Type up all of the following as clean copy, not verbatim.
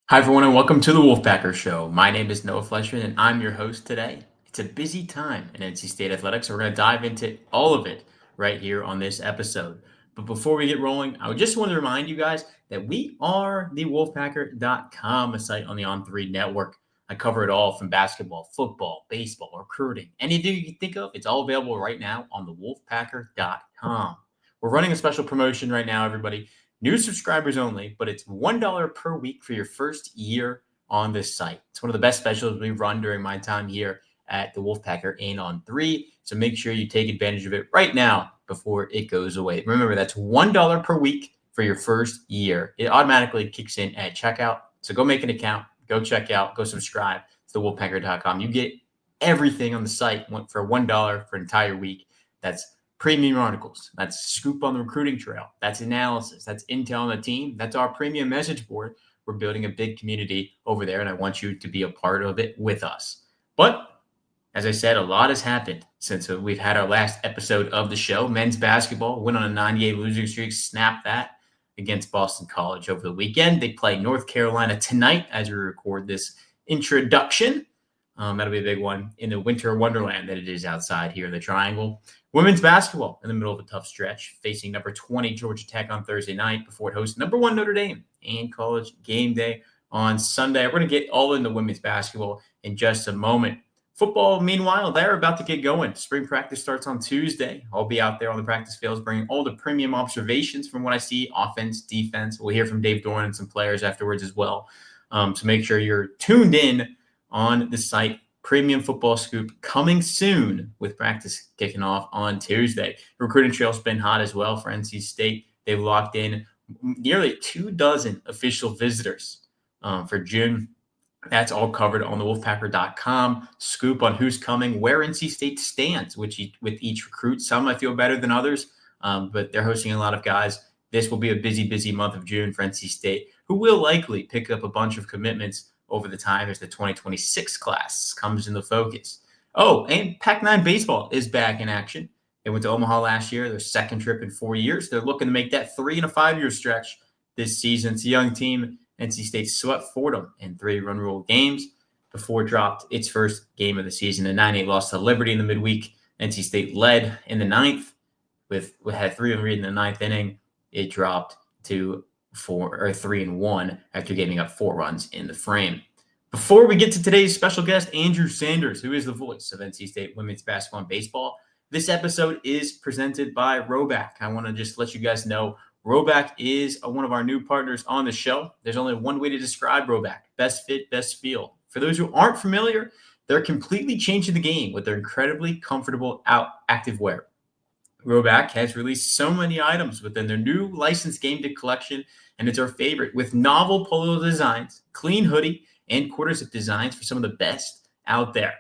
Hi, everyone, and welcome to the Wolfpacker Show. My name is Noah Fleischman, and I'm your host today. It's a busy time in NC State athletics, so we're going to dive into all of it right here on this episode. But before we get rolling, I just want to remind you guys that we are the Wolfpacker.com, a site on the On3 network. I cover it all from basketball, football, baseball, recruiting, anything you can think of. It's all available right now on the Wolfpacker.com. We're running a special promotion right now, everybody. New subscribers only, but it's $1 per week for your first year on this site. It's one of the best specials we run during my time here at the Wolfpacker and on 3. So make sure you take advantage of it right now before it goes away. Remember, that's $1 per week for your first year. It automatically kicks in at checkout. So go make an account, go check out, go subscribe to thewolfpacker.com. You get everything on the site for $1 for an entire week. That's premium articles. That's scoop on the recruiting trail. That's analysis. That's intel on the team. That's our premium message board. We're building a big community over there, and I want you to be a part of it with us. But as I said, a lot has happened since we've had our last episode of the show. Men's basketball went on a 98 losing streak, snapped that against Boston College over the weekend. They play North Carolina tonight as we record this introduction. That'll be a big one in the winter wonderland that it is outside here in the Triangle. Women's basketball in the middle of a tough stretch, facing number 20 Georgia Tech on Thursday night before it hosts number 1 Notre Dame and College game day on Sunday. We're going to get all into women's basketball in just a moment. Football, meanwhile, they're about to get going. Spring practice starts on Tuesday. I'll be out there on the practice fields bringing all the premium observations from what I see, offense, defense. We'll hear from Dave Doran and some players afterwards as well. So make sure you're tuned in on the site. Premium football scoop coming soon with practice kicking off on Tuesday. Recruiting trail's been hot as well for NC State. They've locked in nearly 24 official visitors for June. That's all covered on the Wolfpacker.com. Scoop on who's coming, where NC State stands with each recruit. Some I feel better than others, but they're hosting a lot of guys. This will be a busy, busy month of June for NC State, who will likely pick up a bunch of commitments over the time as the 2026 class comes into focus. Oh, and Pac-9 baseball is back in action. They went to Omaha last year, their second trip in 4 years. They're looking to make that 3 and a 5 year stretch this season. It's a young team. NC State swept Fordham in 3 run rule games before it dropped its first game of the season. A 9-8 loss to Liberty in the midweek. NC State led in the ninth had 3 in the ninth inning. It dropped to 3-1 after giving up 4 runs in the frame. Before we get to today's special guest, Andrew Sanders, who is the voice of NC State women's basketball and baseball, this episode is presented by Roback. I want to just let you guys know Roback is one of our new partners on the show. There's only one way to describe Roback: best fit, best feel. For those who aren't familiar, they're completely changing the game with their incredibly comfortable active wear. Roback has released so many items within their new licensed game day collection, and it's our favorite with novel polo designs, clean hoodie, and quarter zip designs for some of the best out there.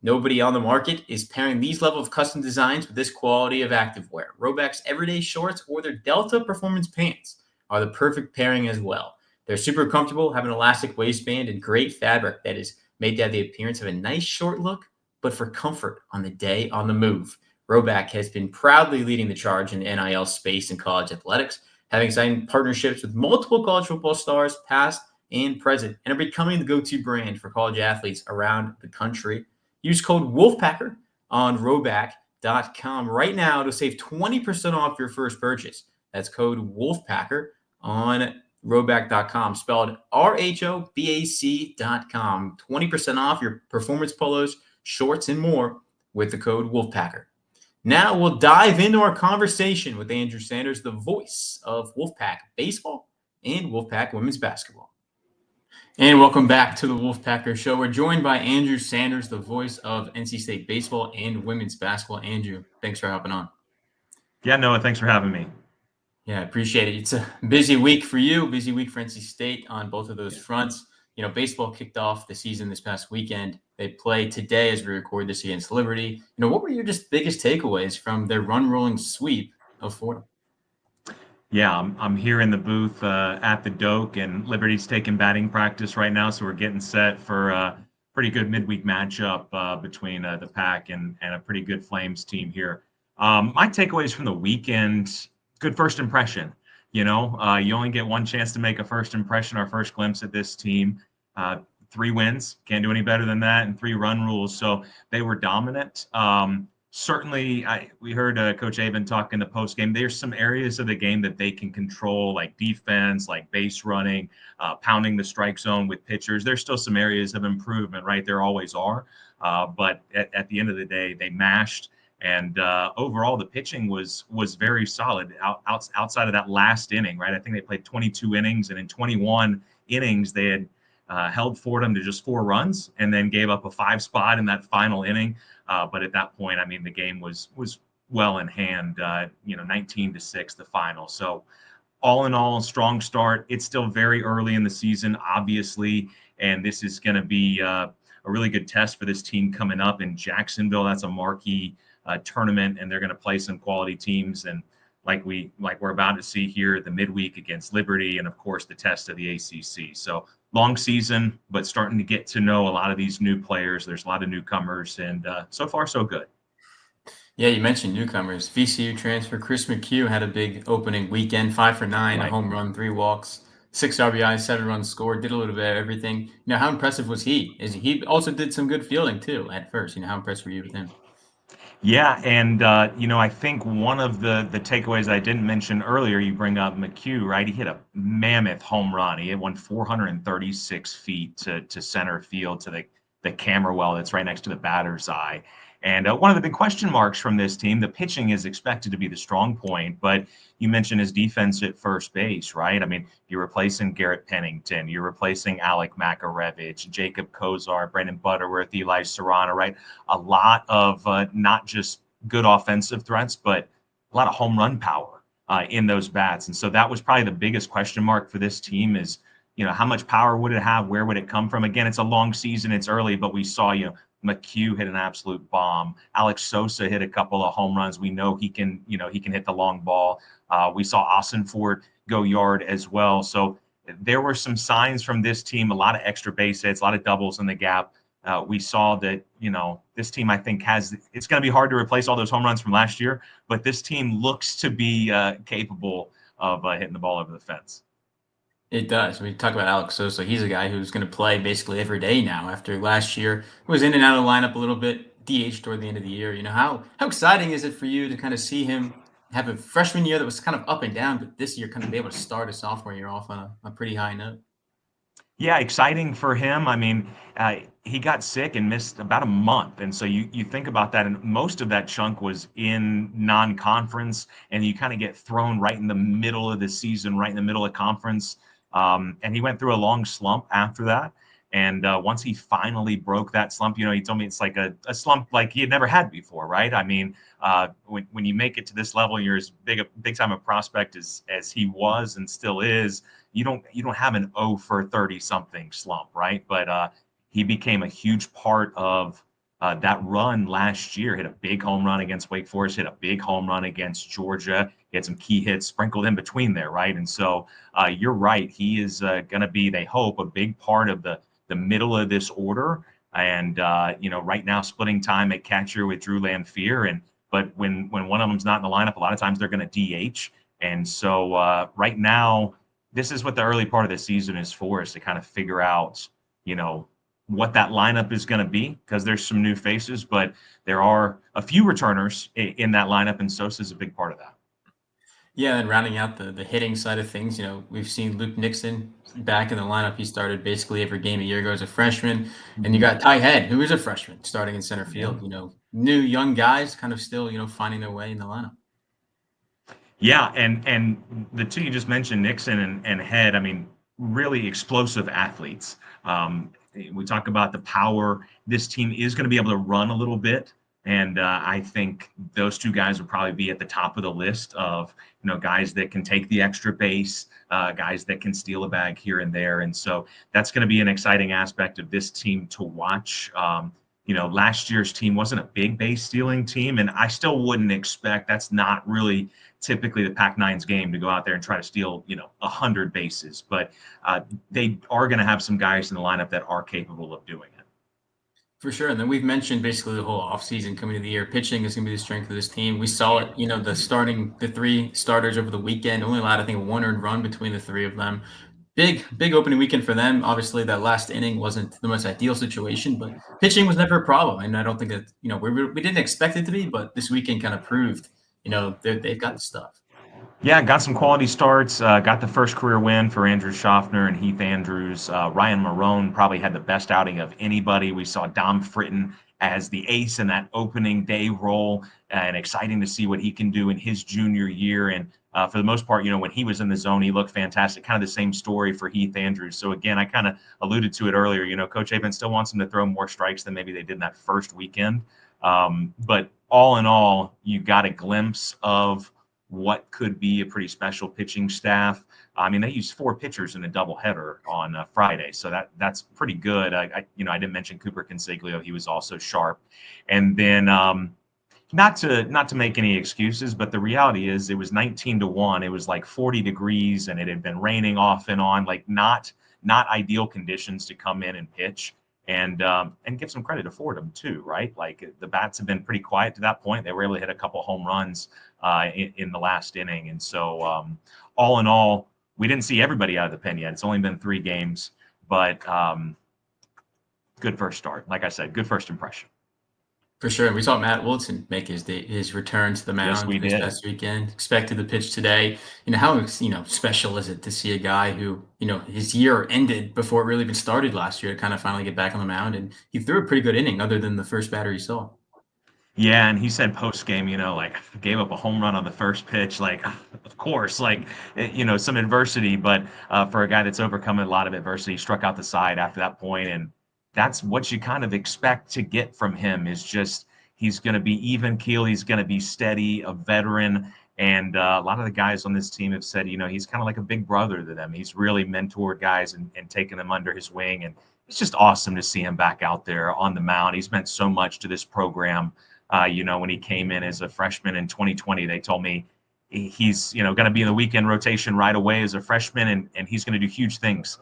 Nobody on the market is pairing these level of custom designs with this quality of activewear. Roback's everyday shorts or their Delta performance pants are the perfect pairing as well. They're super comfortable, have an elastic waistband, and great fabric that is made to have the appearance of a nice short look, but for comfort on the day on the move. Roback has been proudly leading the charge in the NIL space in college athletics, having signed partnerships with multiple college football stars, past and present, and are becoming the go-to brand for college athletes around the country. Use code Wolfpacker on Roback.com right now to save 20% off your first purchase. That's code Wolfpacker on Roback.com, spelled RHOBAC.com. 20% off your performance polos, shorts, and more with the code Wolfpacker. Now we'll dive into our conversation with Andrew Sanders, the voice of Wolfpack baseball and Wolfpack women's basketball. And welcome back to the Wolfpacker Show. We're joined by Andrew Sanders, the voice of NC State baseball and women's basketball. Andrew, thanks for hopping on. Yeah, Noah, thanks for having me. Yeah, I appreciate it. It's a busy week for you, busy week for NC State on both of those fronts. You know, baseball kicked off the season this past weekend. They play today as we record this against Liberty. You know, what were your just biggest takeaways from their run-rolling sweep of Fordham? Yeah, I'm here in the booth at the Doak, and Liberty's taking batting practice right now, so we're getting set for a pretty good midweek matchup between the Pack and a pretty good Flames team here. My takeaways from the weekend: good first impression. You only get one chance to make a first impression, our first glimpse at this team. Uh, 3 wins, can't do any better than that, and 3 run rules. So they were dominant. Certainly, we heard Coach Avon talk in the post game. There's some areas of the game that they can control, like defense, like base running, pounding the strike zone with pitchers. There's still some areas of improvement, right? There always are. But at the end of the day, they mashed. And overall, the pitching was very solid outside of that last inning, right? I think they played 22 innings, and in 21 innings, they had held Fordham to just 4 runs and then gave up a 5 spot in that final inning. But at that point, I mean, the game was well in hand. 19-6, the final. So all in all, strong start. It's still very early in the season, obviously, and this is going to be a really good test for this team coming up in Jacksonville. That's a marquee tournament, and they're going to play some quality teams. And we're about to see here, the midweek against Liberty, and of course the test of the ACC. So long season, but starting to get to know a lot of these new players. There's a lot of newcomers, and so far so good. Yeah, you mentioned newcomers. VCU transfer Chris McHugh had a big opening weekend, 5 for 9, a Right. home run, 3 walks, 6 RBIs, 7 runs scored, did a little bit of everything. How impressive was he? He also did some good fielding too at first. How impressed were you with him? Yeah, and I think one of the takeaways I didn't mention earlier, you bring up McHugh, right? He hit a mammoth home run. He hit one 436 feet to center field to the camera well that's right next to the batter's eye. And one of the big question marks from this team, the pitching is expected to be the strong point, but you mentioned his defense at first base, right? I mean, you're replacing Garrett Pennington, you're replacing Alec Makarevich, Jacob Kozar, Brandon Butterworth, Eli Serrano, right? A lot of not just good offensive threats, but a lot of home run power in those bats. And so that was probably the biggest question mark for this team is, how much power would it have? Where would it come from? Again, it's a long season, it's early, but we saw, McHugh hit an absolute bomb. Alex Sosa hit a couple of home runs. We know he can hit the long ball. We saw Austin Ford go yard as well. So there were some signs from this team, a lot of extra base hits, a lot of doubles in the gap. We saw that, this team, I think, it's going to be hard to replace all those home runs from last year, but this team looks to be capable of hitting the ball over the fence. It does. We talk about Alex Sosa. He's a guy who's going to play basically every day now. After last year, was in and out of the lineup a little bit, DH toward the end of the year. How exciting is it for you to kind of see him have a freshman year that was kind of up and down, but this year kind of be able to start a sophomore year off on a pretty high note? Yeah, exciting for him. I mean, he got sick and missed about a month, and so you think about that, and most of that chunk was in non-conference, and you kind of get thrown right in the middle of the season, right in the middle of conference. And he went through a long slump after that. And once he finally broke that slump, he told me it's like a slump like he had never had before, right? I mean, when you make it to this level, you're as big time a prospect as he was and still is. You don't have an 0 for 30 something slump, right? But he became a huge part of that run last year. Hit a big home run against Wake Forest, hit a big home run against Georgia. He had some key hits sprinkled in between there, right? And so you're right. He is going to be, they hope, a big part of the middle of this order. And right now, splitting time at catcher with Drew Lanphier. But when one of them's not in the lineup, a lot of times they're going to DH. And so right now, this is what the early part of the season is for, is to kind of figure out, what that lineup is going to be, because there's some new faces, but there are a few returners in that lineup, and Sosa's a big part of that. Yeah, and rounding out the hitting side of things, we've seen Luke Nixon back in the lineup. He started basically every game a year ago as a freshman. And you Mhm. got Ty Head, who is a freshman, starting in center Yeah. field. New young guys kind of still, finding their way in the lineup. Yeah, and the two you just mentioned, Nixon and Head, I mean, really explosive athletes. We talk about the power. This team is going to be able to run a little bit, and I think those two guys would probably be at the top of the list of guys that can take the extra base, guys that can steal a bag here and there, and so that's going to be an exciting aspect of this team to watch. Last year's team wasn't a big base stealing team, and I still wouldn't expect, that's not really typically the Pac-9's game, to go out there and try to steal 100 bases, but they are going to have some guys in the lineup that are capable of doing it. For sure. And then we've mentioned basically the whole offseason coming to the year. Pitching is going to be the strength of this team. We saw it, the three starters over the weekend only allowed, I think, one earned run between the three of them. Big opening weekend for them. Obviously, that last inning wasn't the most ideal situation, but pitching was never a problem. And I don't think that, we didn't expect it to be, but this weekend kind of proved, they've got the stuff. Yeah, got some quality starts. Got the first career win for Andrew Schaffner and Heath Andrews. Ryan Marone probably had the best outing of anybody. We saw Dom Fritton as the ace in that opening day role, and exciting to see what he can do in his junior year. And for the most part, when he was in the zone, he looked fantastic. Kind of the same story for Heath Andrews. So again, I kind of alluded to it earlier. Coach Avon still wants him to throw more strikes than maybe they did in that first weekend. But all in all, you got a glimpse of what could be a pretty special pitching staff. I mean, they used 4 pitchers in a doubleheader on Friday, so that's pretty good. I didn't mention Cooper Consiglio; he was also sharp. And then, not to make any excuses, but the reality is it was 19-1. It was like 40 degrees, and it had been raining off and on, like not ideal conditions to come in and pitch. And give some credit to Fordham too, right? Like the bats have been pretty quiet to that point. They were able to hit a couple home runs in the last inning, and so all in all, we didn't see everybody out of the pen yet. It's only been 3 games, but good first start. Like I said, good first impression. For sure. And we saw Matt Wilson make his return to the Yes, mound we this did. past weekend. Expected the pitch today. How special is it to see a guy who his year ended before it really even started last year to kind of finally get back on the mound, and he threw a pretty good inning other than the first batter he saw. Yeah, and he said post game, like gave up a home run on the first pitch. Like, of course, like some adversity, but for a guy that's overcome a lot of adversity, struck out the side after that point, and that's what you kind of expect to get from him. Is just he's going to be even keel, he's going to be steady, a veteran, and a lot of the guys on this team have said, he's kind of like a big brother to them. He's really mentored guys and taken them under his wing, and it's just awesome to see him back out there on the mound. He's meant so much to this program. When he came in as a freshman in 2020, they told me he's, going to be in the weekend rotation right away as a freshman, and he's going to do huge things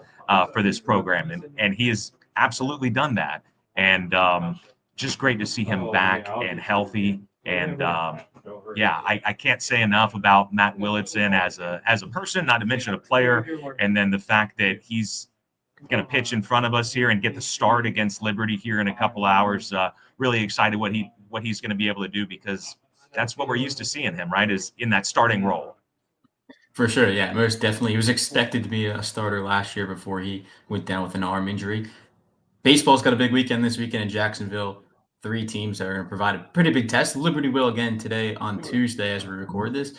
for this program. And he has absolutely done that. And just great to see him back and healthy. And yeah, I can't say enough about Matt Willitson as a person, not to mention a player. And then the fact that he's going to pitch in front of us here and get the start against Liberty here in a couple hours. Really excited what he's going to be able to do, because that's what we're used to seeing him, right? Is in that starting role. For sure, yeah, most definitely. He was expected to be a starter last year before he went down with an arm injury. Baseball's got a big weekend this weekend in Jacksonville. 3 teams that are going to provide a pretty big test. Liberty will again today on Tuesday as we record this.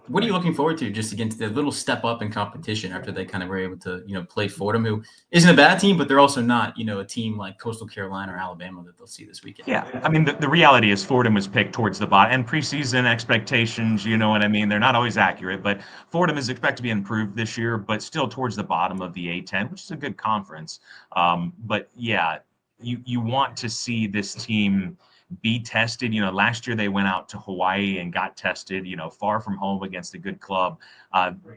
What are you looking forward to just against the little step up in competition after they kind of were able to, play Fordham, who isn't a bad team, but they're also not, a team like Coastal Carolina or Alabama that they'll see this weekend. Yeah, I mean, the reality is Fordham was picked towards the bottom, and preseason expectations, you know what I mean? They're not always accurate, but Fordham is expected to be improved this year, but still towards the bottom of the A10, which is a good conference. But yeah, you want to see this team be tested. Last year they went out to Hawaii and got tested, far from home against a good club.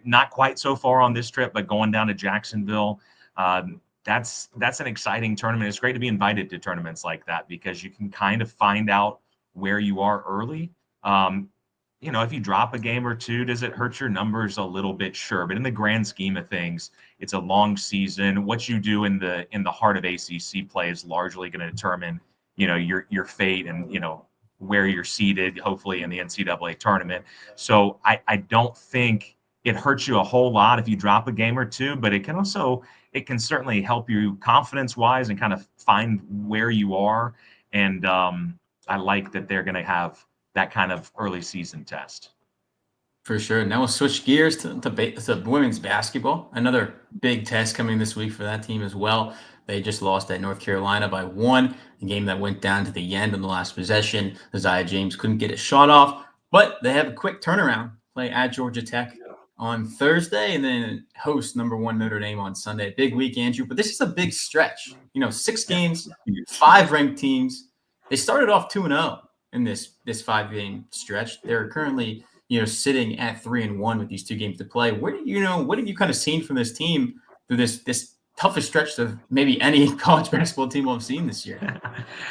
Not quite so far on this trip, but going down to Jacksonville. That's an exciting tournament. It's great to be invited to tournaments like that because you can kind of find out where you are early. If you drop a game or two, does it hurt your numbers a little bit? Sure, but in the grand scheme of things, it's a long season. What you do in the heart of ACC play is largely going to determine, your fate and where you're seated. Hopefully in the NCAA tournament. So I don't think it hurts you a whole lot if you drop a game or two, but it can certainly help you confidence wise and kind of find where you are. And I like that they're going to have that kind of early season test. For sure. Now we'll switch gears to women's basketball. Another big test coming this week for that team as well. They just lost at North Carolina by 1, a game that went down to the end on the last possession. Isaiah James couldn't get a shot off, but they have a quick turnaround. Play at Georgia Tech on Thursday and then host number 1 Notre Dame on Sunday. Big week, Andrew, but this is a big stretch. 6 games, 5 ranked teams. They started off 2-0 in this 5-game stretch. They're currently sitting at 3-1 with these 2 games to play. What have you kind of seen from this team through this toughest stretch of maybe any college basketball team we've seen this year.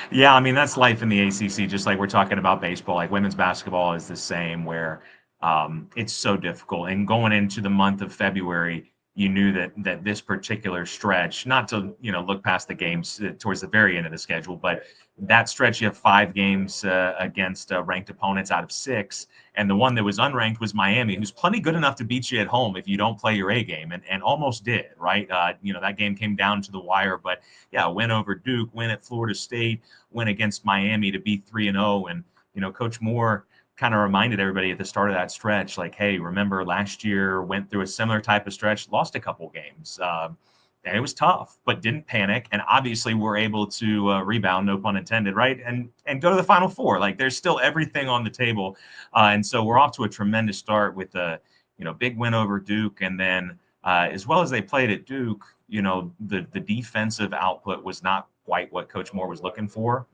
Yeah, I mean that's life in the ACC. Just like we're talking about baseball, like women's basketball is the same, where it's so difficult. And going into the month of February, you knew that this particular stretch, not to look past the games towards the very end of the schedule, but that stretch you have 5 games against ranked opponents out of 6, and the one that was unranked was Miami, who's plenty good enough to beat you at home if you don't play your A game, and almost did, right? That game came down to the wire, but yeah, win over Duke, win at Florida State, win against Miami to be 3-0. And Coach Moore kind of reminded everybody at the start of that stretch, like, hey, remember last year went through a similar type of stretch, lost a couple games. And it was tough, but didn't panic, and obviously we're able to rebound, no pun intended, right? And go to the Final Four. Like there's still everything on the table, and so we're off to a tremendous start with a big win over Duke, and then as well as they played at Duke, the defensive output was not quite what Coach Moore was looking for.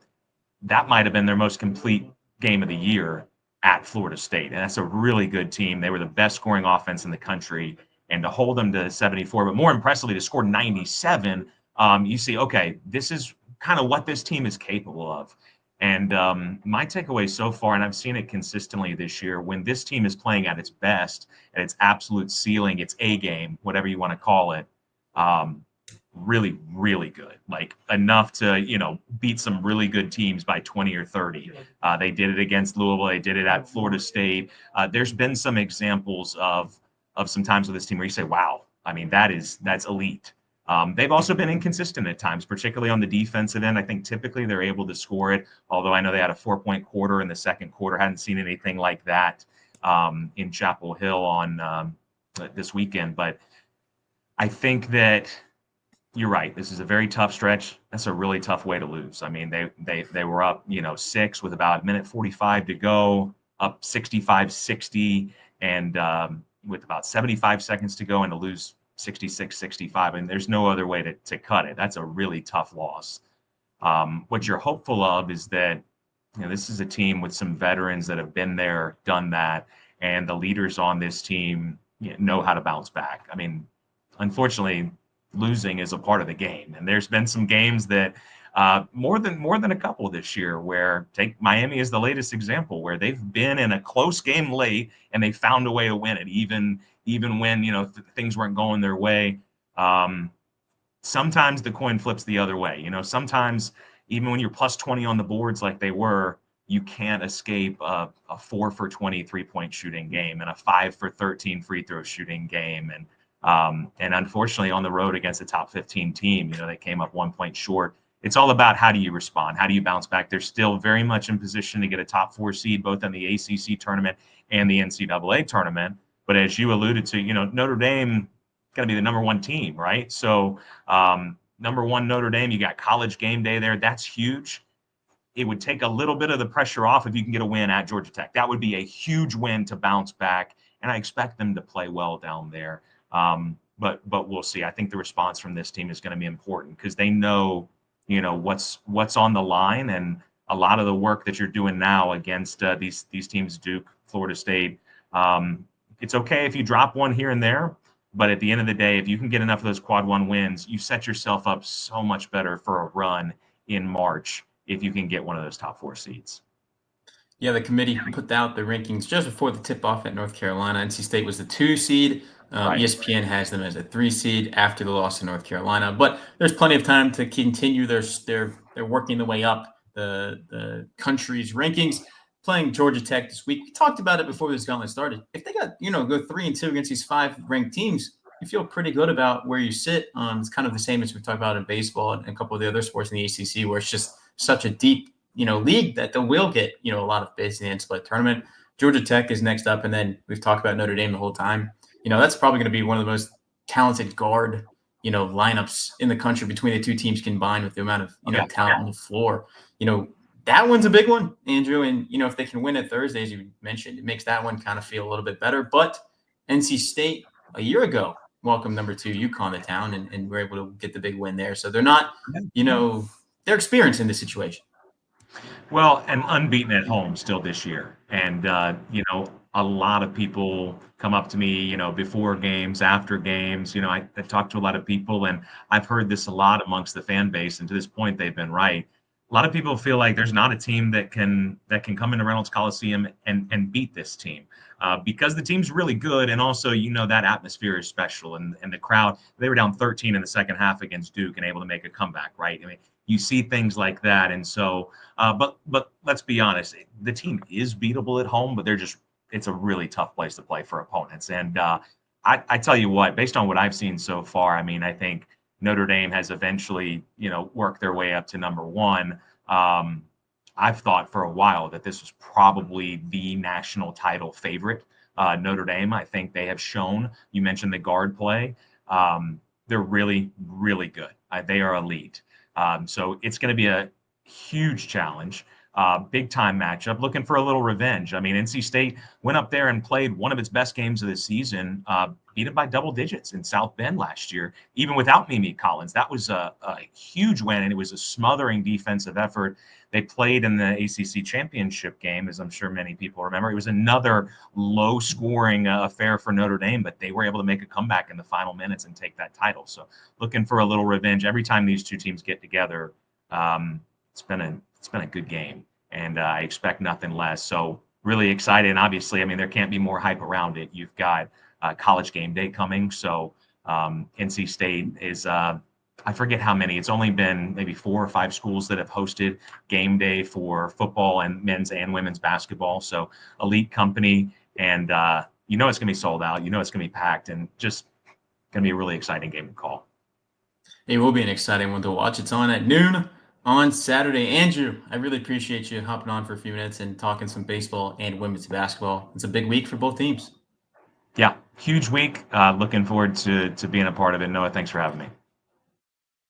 That might have been their most complete game of the year at Florida State. And that's a really good team. They were the best scoring offense in the country. And to hold them to 74, but more impressively, to score 97, you see, okay, this is kind of what this team is capable of. And my takeaway so far, and I've seen it consistently this year, when this team is playing at its best, at its absolute ceiling, its A game, whatever you want to call it, um, really, really good. Like enough to, beat some really good teams by 20 or 30. They did it against Louisville. They did it at Florida State. There's been some examples of some times with this team where you say, wow, I mean, that's elite. They've also been inconsistent at times, particularly on the defensive end. I think typically they're able to score it, although I know they had a 4-point quarter in the second quarter. Hadn't seen anything like that in Chapel Hill on this weekend. But I think that you're right. This is a very tough stretch. That's a really tough way to lose. I mean, they were up, 6 with about a minute 45 to go, up 65-60, and with about 75 seconds to go, and to lose 66-65. And there's no other way to cut it. That's a really tough loss. What you're hopeful of is that this is a team with some veterans that have been there, done that, and the leaders on this team know how to bounce back. I mean, unfortunately, losing is a part of the game, and there's been some games that more than a couple this year, where take Miami as the latest example, where they've been in a close game late and they found a way to win it, even when things weren't going their way. Sometimes the coin flips the other way. Sometimes even when you're plus 20 on the boards like they were, you can't escape a 4 for 20 3-point shooting game and a 5 for 13 free throw shooting game. And unfortunately, on the road against a top 15 team, they came up 1 point short. It's all about how do you respond? How do you bounce back? They're still very much in position to get a top 4 seed, both in the ACC tournament and the NCAA tournament. But as you alluded to, Notre Dame going to be the number 1 team, right? So number 1 Notre Dame, you got College game day there. That's huge. It would take a little bit of the pressure off if you can get a win at Georgia Tech. That would be a huge win to bounce back, and I expect them to play well down there. But we'll see. I think the response from this team is going to be important because they know, what's on the line, and a lot of the work that you're doing now against these teams, Duke, Florida State. It's okay if you drop one here and there, but at the end of the day, if you can get enough of those quad 1 wins, you set yourself up so much better for a run in March if you can get one of those top 4 seeds. Yeah, the committee put out the rankings just before the tip-off at North Carolina. NC State was the 2 seed. Right. ESPN has them as a 3 seed after the loss to North Carolina. But there's plenty of time to continue they're working the way up the country's rankings. Playing Georgia Tech this week. We talked about it before this gauntlet started. If they got, go 3-2 against these 5 ranked teams, you feel pretty good about where you sit. It's kind of the same as we talked about in baseball and a couple of the other sports in the ACC, where it's just such a deep league that they will get, a lot of bids in the NCAA tournament. Georgia Tech is next up, and then we've talked about Notre Dame the whole time. That's probably going to be one of the most talented guard, lineups in the country between the 2 teams combined, with the amount of, talent on the floor. That one's a big one, Andrew. And, if they can win it Thursday, as you mentioned, it makes that one kind of feel a little bit better. But NC State a year ago welcomed number 2 UConn to town, and we're able to get the big win there. So they're not, they're experienced in this situation. Well, and unbeaten at home still this year. And, a lot of people come up to me, before games, after games. I talk to a lot of people, and I've heard this a lot amongst the fan base, and to this point, they've been right. A lot of people feel like there's not a team that can come into Reynolds Coliseum and beat this team, because the team's really good, and also that atmosphere is special, and the crowd. They were down 13 in the second half against Duke and able to make a comeback, right? I mean, you see things like that, and so. But let's be honest, the team is beatable at home, but it's a really tough place to play for opponents. And I tell you what, based on what I've seen so far, I mean, I think Notre Dame has eventually, worked their way up to number one. Um, I've thought for a while that this was probably the national title favorite. Notre Dame, I think they have shown. You mentioned the guard play. They're really, really good. They are elite. So it's going to be a huge challenge, big time matchup, looking for a little revenge. I mean, NC State went up there and played one of its best games of the season, beat it by double digits in South Bend last year, even without Mimi Collins. That was a huge win, and it was a smothering defensive effort. They played in the ACC championship game, as I'm sure many people remember. It was another low scoring affair for Notre Dame, but they were able to make a comeback in the final minutes and take that title. So looking for a little revenge. Every time these two teams get together, it's been a good game, and I expect nothing less. So really excited. And obviously, I mean, there can't be more hype around it. You've got College Game Day coming, so NC State is. I forget how many. It's only been maybe 4 or 5 schools that have hosted game day for football and men's and women's basketball. So elite company, and it's going to be sold out. It's going to be packed, and just going to be a really exciting game to call. It will be an exciting one to watch. It's on at noon on Saturday. Andrew, I really appreciate you hopping on for a few minutes and talking some baseball and women's basketball. It's a big week for both teams. Yeah, huge week. Looking forward to being a part of it. Noah, thanks for having me.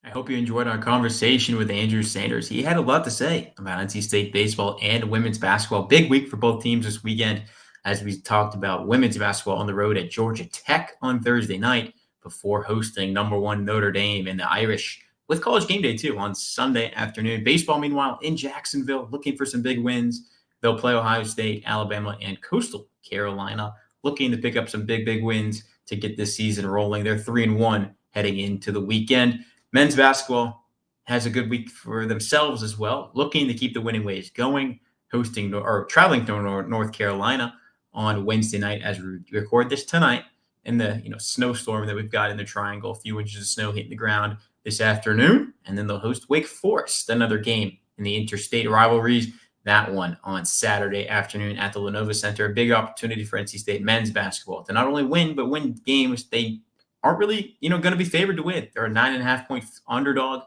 I hope you enjoyed our conversation with Andrew Sanders. He had a lot to say about NC State baseball and women's basketball. Big week for both teams this weekend, as we talked about women's basketball on the road at Georgia Tech on Thursday night before hosting number one Notre Dame and the Irish with College Game Day too on Sunday afternoon. Baseball, meanwhile, in Jacksonville, looking for some big wins. They'll play Ohio State, Alabama, and Coastal Carolina, looking to pick up some big wins to get this season rolling. They're 3-1 heading into the weekend. Men's basketball has a good week for themselves as well, looking to keep the winning ways going, hosting or traveling to North Carolina on Wednesday night as we record this tonight in the snowstorm that we've got in the Triangle. A few inches of snow hitting the ground this afternoon, and then they'll host Wake Forest, another game in the interstate rivalries. That one on Saturday afternoon at the Lenovo Center. A big opportunity for NC State men's basketball to not only win, but win games they aren't really, going to be favored to win. They're a 9.5-point underdog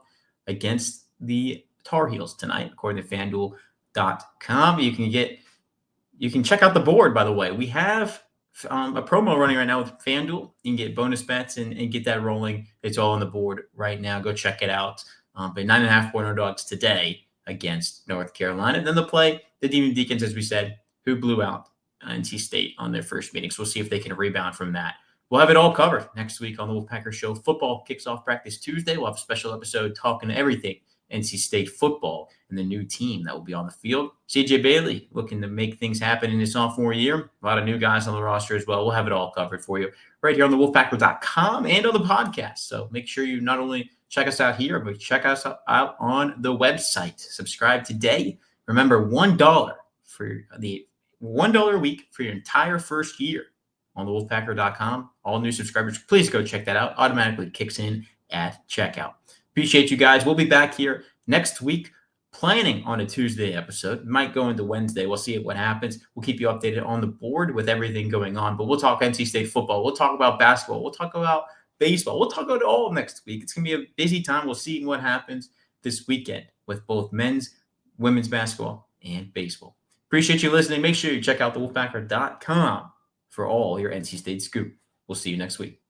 against the Tar Heels tonight, according to FanDuel.com. You can check out the board, by the way. We have a promo running right now with FanDuel. You can get bonus bets and get that rolling. It's all on the board right now. Go check it out. But 9.5-point underdogs today against North Carolina. Then they'll play the Demon Deacons, as we said, who blew out NC State on their first meeting. So we'll see if they can rebound from that. We'll have it all covered next week on the Wolfpacker Show. Football kicks off practice Tuesday. We'll have a special episode talking everything NC State football and the new team that will be on the field. CJ Bailey looking to make things happen in his sophomore year. A lot of new guys on the roster as well. We'll have it all covered for you right here on the Wolfpacker.com and on the podcast. So make sure you not only check us out here, but check us out on the website. Subscribe today. Remember, $1 for the $1 a week for your entire first year on the Wolfpacker.com. All new subscribers, please go check that out. Automatically kicks in at checkout. Appreciate you guys. We'll be back here next week, planning on a Tuesday episode. Might go into Wednesday. We'll see what happens. We'll keep you updated on the board with everything going on. But we'll talk NC State football. We'll talk about basketball. We'll talk about baseball. We'll talk about it all next week. It's going to be a busy time. We'll see what happens this weekend with both men's, women's basketball, and baseball. Appreciate you listening. Make sure you check out the Wolfpacker.com for all your NC State scoop. We'll see you next week.